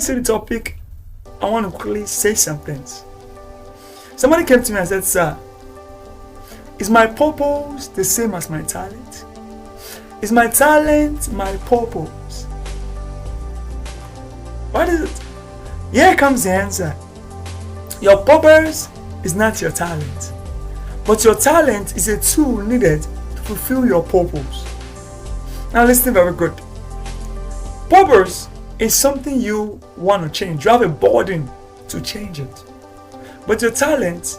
see the topic, I want to quickly say some things. Somebody came to me and said, "Sir, is my purpose the same as my talent? Is my talent my purpose?" What is it? Here comes the answer. Your purpose is not your talent, but your talent is a tool needed to fulfill your purpose. Now listen very good. Purpose is something you want to change. You have a burden to change it. But your talent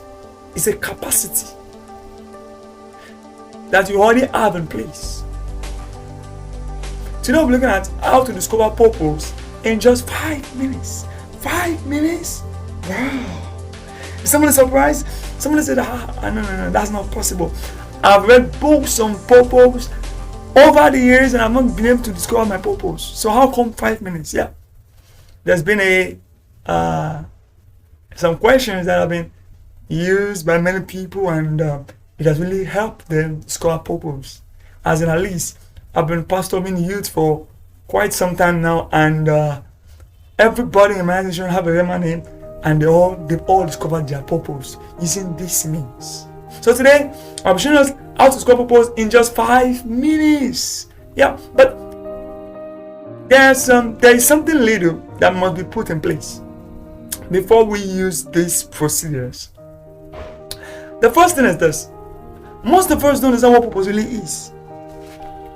is a capacity that you already have in place. Today we're looking at how to discover purpose in just 5 minutes. 5 minutes? Wow. Is somebody surprised? Somebody said, no, that's not possible. I've read books on purpose over the years and I've not been able to discover my purpose. So how come 5 minutes? Yeah. There's been some questions that have been used by many people, and it has really helped them discover purpose. As in, at least, I've been pastoring youth for quite some time now, and everybody in my organization have a Rema name, and they've all discovered their purpose using these means. So today, I'll be showing us how to discover purpose in just 5 minutes. Yeah, but there is something little that must be put in place before we use these procedures. The first thing is this. Most of us don't understand what purpose really is.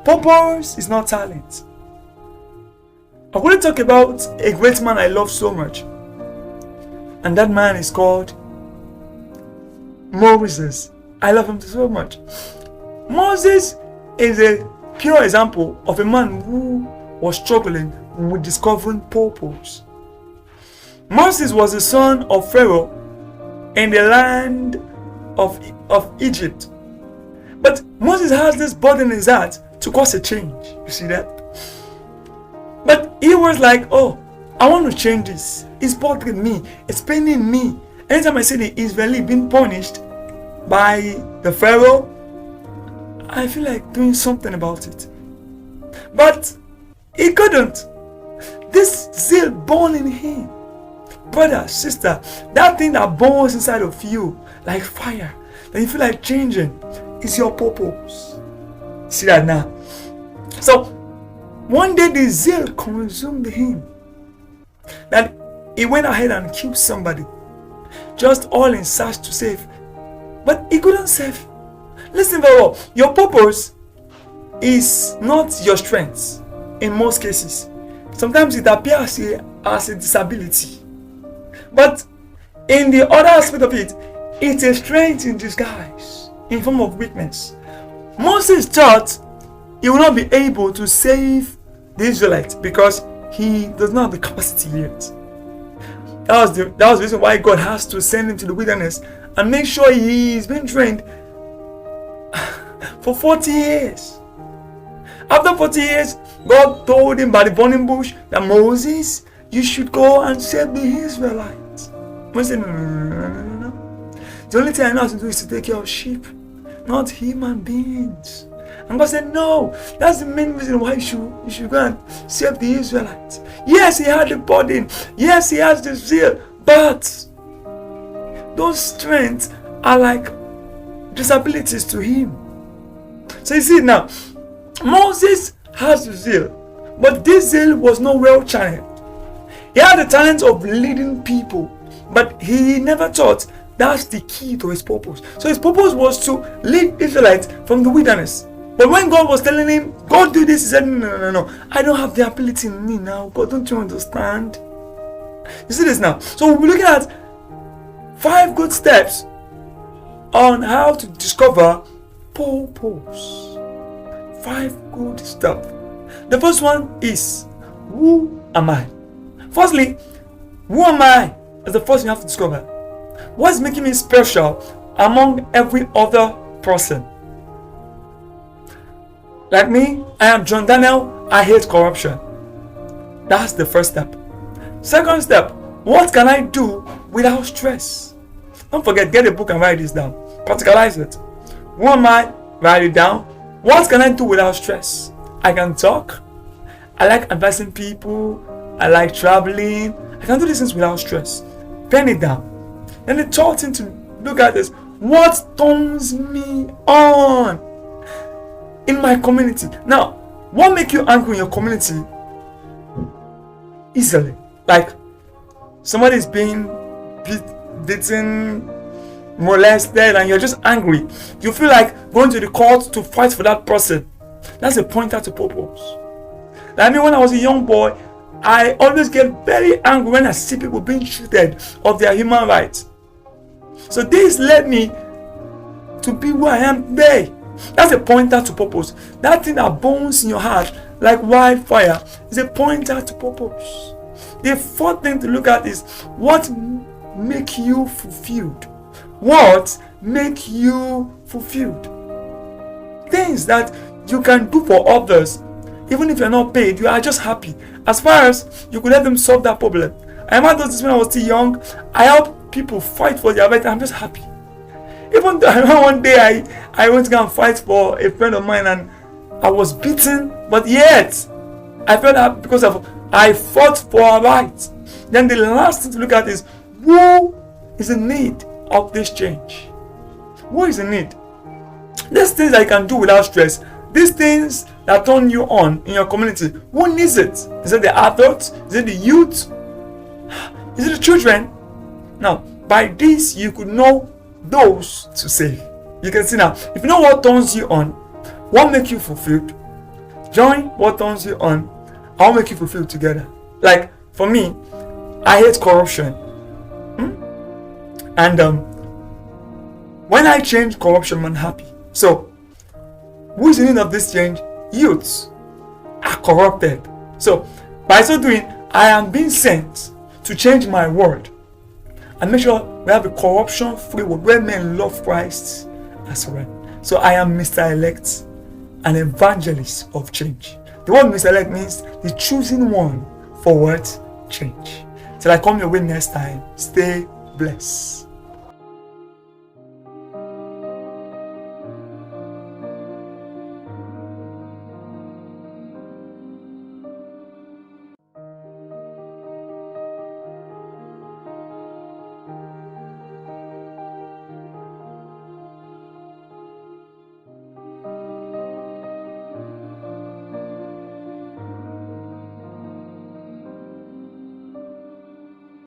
Purpose is not talent. I want to talk about a great man I love so much, and that man is called Moses. I love him so much. Moses is a pure example of a man who was struggling with discovering purpose. Moses was the son of Pharaoh in the land of Egypt. But Moses has this burden in his heart to cause a change. You see that? But he was like, oh, I want to change this. It's bothering me. It's paining me. Anytime I see the Israeli being punished by the Pharaoh, I feel like doing something about it. But he couldn't. This zeal born in him. Brother, sister, that thing that burns inside of you like fire, that you feel like changing, is your purpose. See that now? So, one day the zeal consumed him. That he went ahead and killed somebody, just all in search to save. But he couldn't save. Listen very well. Your purpose is not your strength in most cases. Sometimes it appears as a disability. But in the other aspect of it, it's a strength in disguise, in form of weakness. Moses thought he would not be able to save the Israelites because he does not have the capacity yet. That was the reason why God has to send him to the wilderness and make sure he's been trained for 40 years. After 40 years, God told him by the burning bush that Moses, you should go and save the Israelites. Moses said, no. The only thing I know how to do is to take care of sheep, not human beings. And God said, no, that's the main reason why you should go and save the Israelites. Yes, he had the burden. Yes, he has the zeal. But those strengths are like disabilities to him. So you see now, Moses has the zeal, but this zeal was not well channeled. He had the talent of leading people, but he never thought that's the key to his purpose. So his purpose was to lead Israelites from the wilderness. But when God was telling him, go do this, he said, no, I don't have the ability in me now. God, don't you understand? You see this now? So we'll be looking at 5 good steps on how to discover purpose. 5 good steps. The first one is, who am I? Firstly, who am I is the first thing you have to discover. What's making me special among every other person? Like me, I am John Daniel, I hate corruption. That's the first step. Second step, what can I do without stress? Don't forget, get a book and write this down. Practicalize it. Who am I? Write it down. What can I do without stress? I can talk. I like advising people. I like traveling. I can do these things without stress. Pen it down. Then the third thing to look at is what turns me on in my community. Now, what makes you angry in your community easily? Like somebody is being beaten, molested, and you're just angry. You feel like going to the court to fight for that person. That's a pointer to purpose. Like me, when I was a young boy, I always get very angry when I see people being treated of their human rights. So this led me to be where I am today. That's a pointer to purpose. That thing that burns in your heart like wildfire is a pointer to purpose. The fourth thing to look at is what make you fulfilled. What make you fulfilled? Things that you can do for others, even if you're not paid, you are just happy. As far as you could let them solve that problem. I remember this when I was still young. I helped people fight for their rights. I'm just happy. Even though I remember one day I went to go and fight for a friend of mine and I was beaten, but yet I felt happy because I fought for our rights. Then the last thing to look at is who is in need of this change? Who is in need? These things that you can do without stress, these things that turn you on in your community, who needs it? Is it the adults? Is it the youth? Is it the children? Now, by this you could know those to save. You can see now, if you know what turns you on, what makes you fulfilled, join what turns you on, I'll make you fulfilled together. Like for me, I hate corruption. And when I change corruption, I'm happy. So, who is in need of this change? Youths are corrupted. So, by so doing, I am being sent to change my world and make sure we have a corruption-free world where men love Christ as well. So, I am Mr. Elect, an evangelist of change. The word Mr. Elect means the choosing one for what? Change. Till I come your way next time, stay blessed.